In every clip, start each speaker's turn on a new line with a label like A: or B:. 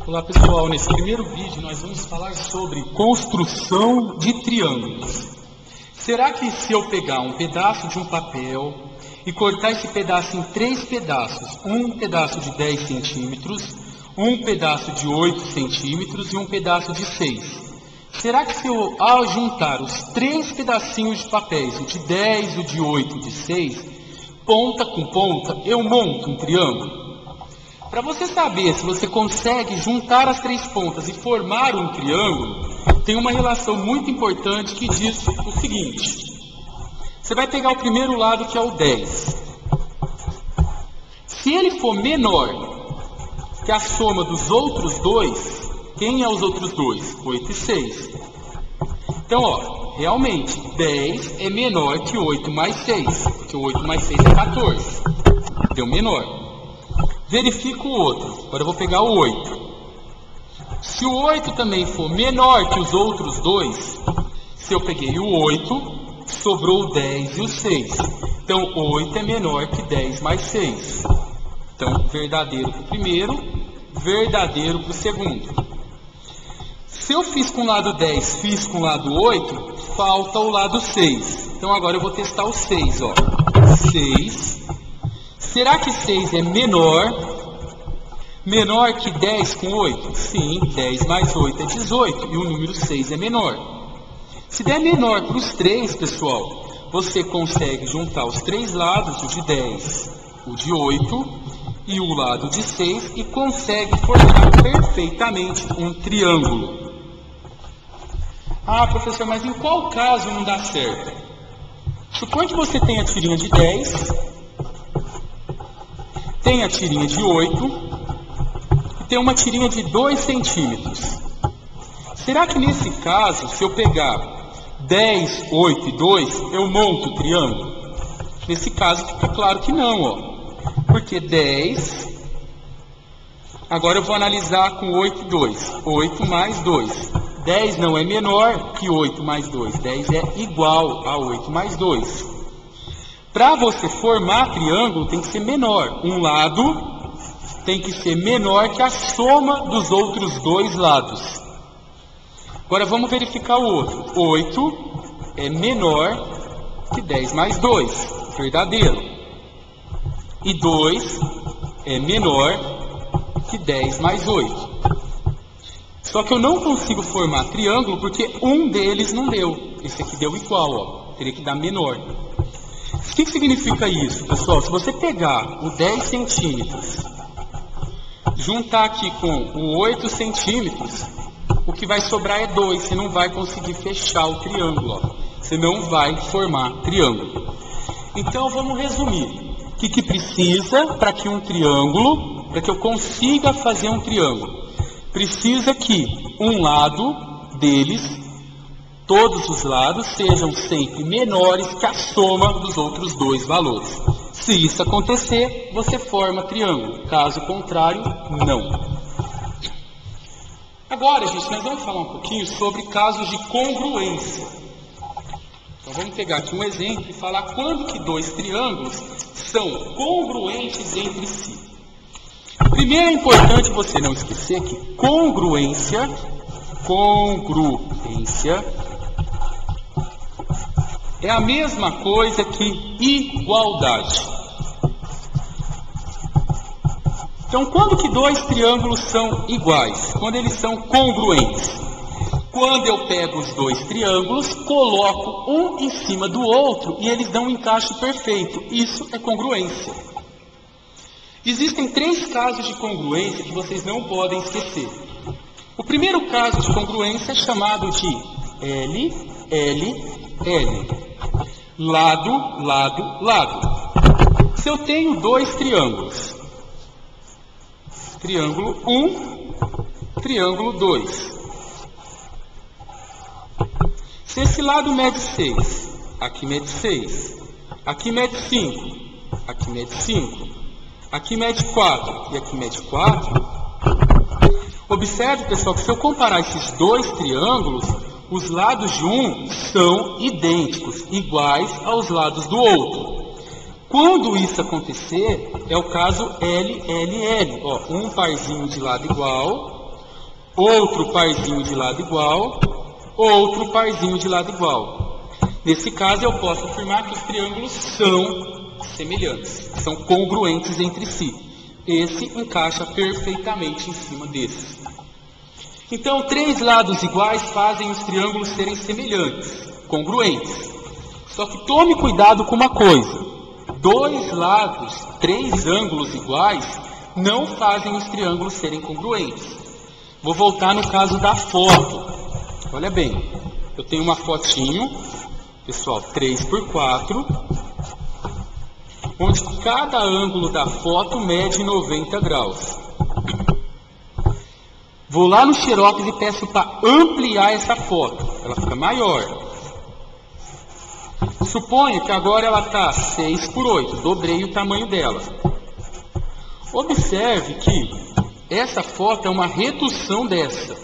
A: Olá pessoal, nesse primeiro vídeo nós vamos falar sobre construção de triângulos. Será que se eu pegar um pedaço de um papel e cortar esse pedaço em 3 pedaços, um pedaço de 10 centímetros, um pedaço de 8 centímetros e um pedaço de 6, será que se eu, ao juntar os 3 pedacinhos de papéis, o de 10, o de 8 e o de 6, ponta com ponta, eu monto um triângulo? Para você saber se você consegue juntar as 3 pontas e formar um triângulo, tem uma relação muito importante que diz o seguinte. Você vai pegar o primeiro lado, que é o 10. Se ele for menor que a soma dos outros dois, quem é os outros dois? 8 e 6. Então, ó, realmente, 10 é menor que 8 mais 6, porque 8 mais 6 é 14. Deu menor. Verifico o outro. Agora eu vou pegar o 8. Se o 8 também for menor que os outros dois, se eu peguei o 8, sobrou o 10 e o 6. Então, 8 é menor que 10 mais 6. Então, verdadeiro para o primeiro, verdadeiro para o segundo. Se eu fiz com o lado 10, fiz com o lado 8, falta o lado 6. Então, agora eu vou testar o 6. Ó. 6. Será que 6 é menor que 10 com 8? Sim, 10 mais 8 é 18 e o número 6 é menor. Se der menor para os 3, pessoal, você consegue juntar os 3 lados, o de 10, o de 8 e o lado de 6 e consegue formar perfeitamente um triângulo. Ah, professor, mas em qual caso não dá certo? Suponha que você tenha a tirinha de 10, tem a tirinha de 8 e tem uma tirinha de 2 centímetros. Será que nesse caso, se eu pegar 10, 8 e 2, eu monto o triângulo? Nesse caso fica claro que não, ó. Porque 10, agora eu vou analisar com 8 e 2. 8 mais 2. 10 não é menor que 8 mais 2. 10 é igual a 8 mais 2. Para você formar triângulo tem que ser menor. Um lado tem que ser menor que a soma dos outros dois lados. Agora vamos verificar o outro. 8 é menor que 10 mais 2. Verdadeiro. E 2 é menor que 10 mais 8. Só que eu não consigo formar triângulo porque um deles não deu. Esse aqui deu igual, ó. Teria que dar menor. O que significa isso, pessoal? Se você pegar o 10 centímetros, juntar aqui com o 8 centímetros, o que vai sobrar é 2. Você não vai conseguir fechar o triângulo. Ó. Você não vai formar triângulo. Então, vamos resumir. O que precisa para que um triângulo, para que eu consiga fazer um triângulo? Precisa que um lado deles, todos os lados, sejam sempre menores que a soma dos outros dois valores. Se isso acontecer, você forma triângulo. Caso contrário, não. Agora, gente, nós vamos falar um pouquinho sobre casos de congruência. Então, vamos pegar aqui um exemplo e falar quando que 2 triângulos são congruentes entre si. Primeiro é importante você não esquecer que congruência é a mesma coisa que igualdade. Então, quando que 2 triângulos são iguais? Quando eles são congruentes. Quando eu pego os 2 triângulos, coloco um em cima do outro e eles dão um encaixe perfeito. Isso é congruência. Existem 3 casos de congruência que vocês não podem esquecer. O primeiro caso de congruência é chamado de L, L, L. Lado, lado, lado. Se eu tenho 2 triângulos, triângulo 1, triângulo 2. Se esse lado mede 6, aqui mede 6. Aqui mede 5, aqui mede 5. Aqui mede 4 e aqui mede 4. Observe, pessoal, que se eu comparar esses 2 triângulos, os lados de um são idênticos, iguais aos lados do outro. Quando isso acontecer, é o caso LLL. Ó, um parzinho de lado igual, outro parzinho de lado igual, outro parzinho de lado igual. Nesse caso, eu posso afirmar que os triângulos são semelhantes, são congruentes entre si. Esse encaixa perfeitamente em cima desse. Então, três lados iguais fazem os triângulos serem semelhantes, congruentes. Só que tome cuidado com uma coisa: dois lados, três ângulos iguais, não fazem os triângulos serem congruentes. Vou voltar no caso da foto. Olha bem, eu tenho uma fotinho, pessoal, 3x4, onde cada ângulo da foto mede 90 graus. Vou lá no Xerox e peço para ampliar essa foto, ela fica maior. Suponha que agora ela está 6x8, dobrei o tamanho dela. Observe que essa foto é uma redução dessa.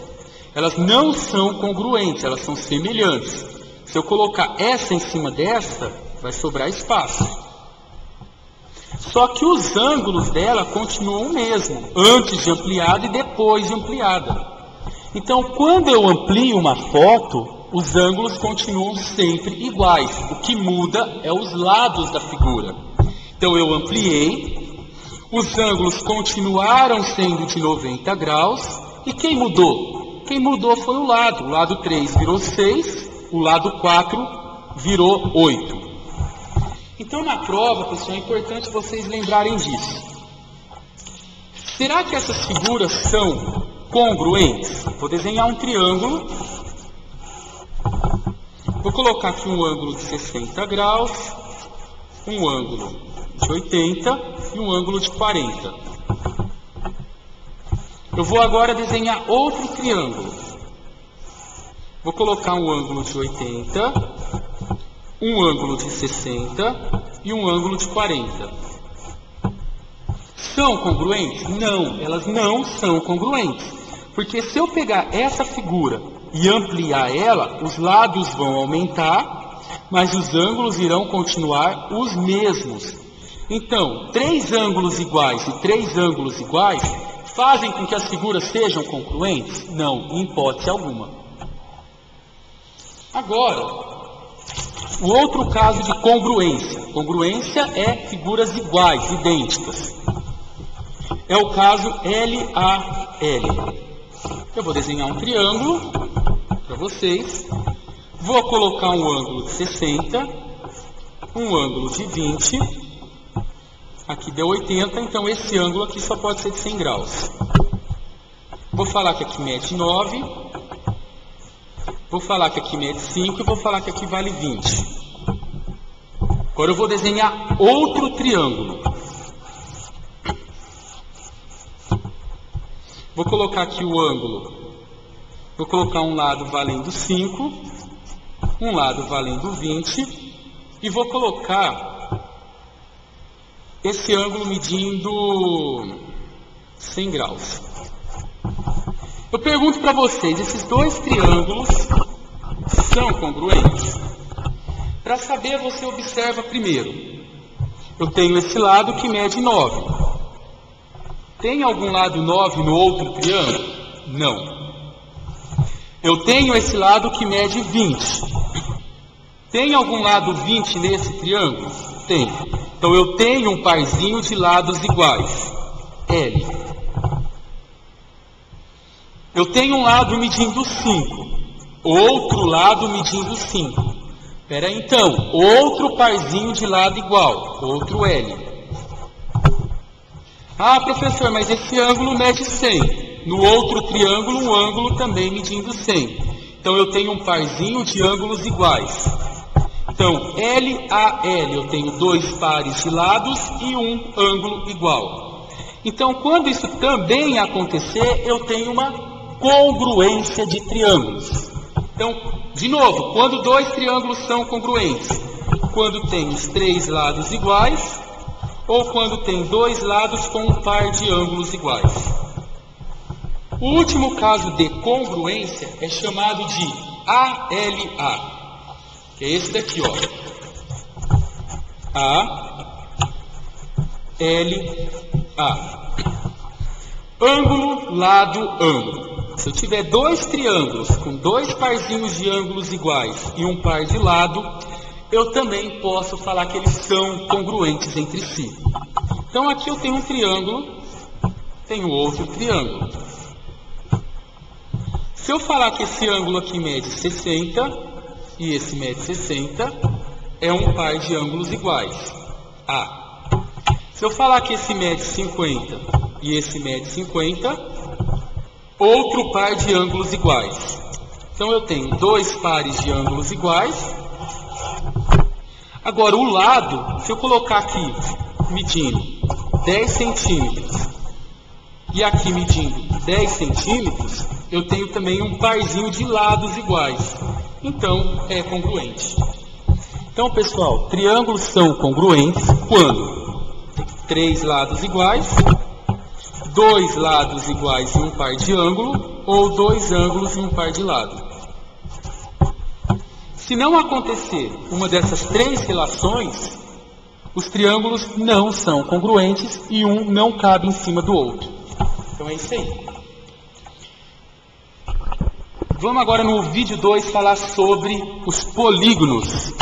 A: Elas não são congruentes, elas são semelhantes. Se eu colocar essa em cima dessa, vai sobrar espaço. Só que os ângulos dela continuam o mesmo, antes de ampliada e depois de ampliada. Então, quando eu amplio uma foto, os ângulos continuam sempre iguais. O que muda é os lados da figura. Então, eu ampliei, os ângulos continuaram sendo de 90 graus, e quem mudou? Quem mudou foi o lado. O lado 3 virou 6, o lado 4 virou 8. Então, na prova, pessoal, é importante vocês lembrarem disso. Será que essas figuras são congruentes? Vou desenhar um triângulo. Vou colocar aqui um ângulo de 60 graus, um ângulo de 80 e um ângulo de 40. Eu vou agora desenhar outro triângulo. Vou colocar um ângulo de 80, um ângulo de 60 e um ângulo de 40. São congruentes? Não, elas não são congruentes. Porque se eu pegar essa figura e ampliar ela, os lados vão aumentar, mas os ângulos irão continuar os mesmos. Então, três ângulos iguais e três ângulos iguais fazem com que as figuras sejam congruentes? Não, em hipótese alguma. Agora, o outro caso de congruência. Congruência é figuras iguais, idênticas. É o caso LAL. Eu vou desenhar um triângulo para vocês. Vou colocar um ângulo de 60, um ângulo de 20. Aqui deu 80, então esse ângulo aqui só pode ser de 100 graus. Vou falar que aqui mede 9. Vou falar que aqui mede 5 e vou falar que aqui vale 20. Agora eu vou desenhar outro triângulo. Vou colocar aqui o ângulo. Vou colocar um lado valendo 5, um lado valendo 20 e vou colocar esse ângulo medindo 100 graus. Eu pergunto para vocês, esses dois triângulos são congruentes? Para saber, você observa primeiro. Eu tenho esse lado que mede 9. Tem algum lado 9 no outro triângulo? Não. Eu tenho esse lado que mede 20. Tem algum lado 20 nesse triângulo? Tem. Então eu tenho um parzinho de lados iguais. L. Eu tenho um lado medindo 5. Outro lado medindo 5. Espera aí, então. Outro parzinho de lado igual. Outro L. Ah, professor, mas esse ângulo mede 100. No outro triângulo, um ângulo também medindo 100. Então, eu tenho um parzinho de ângulos iguais. Então, LAL, eu tenho dois pares de lados e um ângulo igual. Então, quando isso também acontecer, eu tenho uma congruência de triângulos. Então, de novo, quando dois triângulos são congruentes? Quando tem os três lados iguais, ou quando tem dois lados com um par de ângulos iguais. O último caso de congruência é chamado de ALA, que é esse daqui, ó. ALA. Ângulo, lado, ângulo. Se eu tiver dois triângulos com dois parzinhos de ângulos iguais e um par de lado, eu também posso falar que eles são congruentes entre si. Então aqui eu tenho um triângulo, tenho outro triângulo. Se eu falar que esse ângulo aqui mede 60 e esse mede 60, é um par de ângulos iguais. A. Se eu falar que esse mede 50 e esse mede 50, outro par de ângulos iguais. Então eu tenho dois pares de ângulos iguais. Agora o lado, se eu colocar aqui medindo 10 centímetros e aqui medindo 10 centímetros, eu tenho também um parzinho de lados iguais. Então é congruente. Então, pessoal, triângulos são congruentes quando tem três lados iguais, dois lados iguais e um par de ângulo, ou dois ângulos e um par de lado. Se não acontecer uma dessas três relações, os triângulos não são congruentes e um não cabe em cima do outro. Então é isso aí. Vamos agora no vídeo 2 falar sobre os polígonos.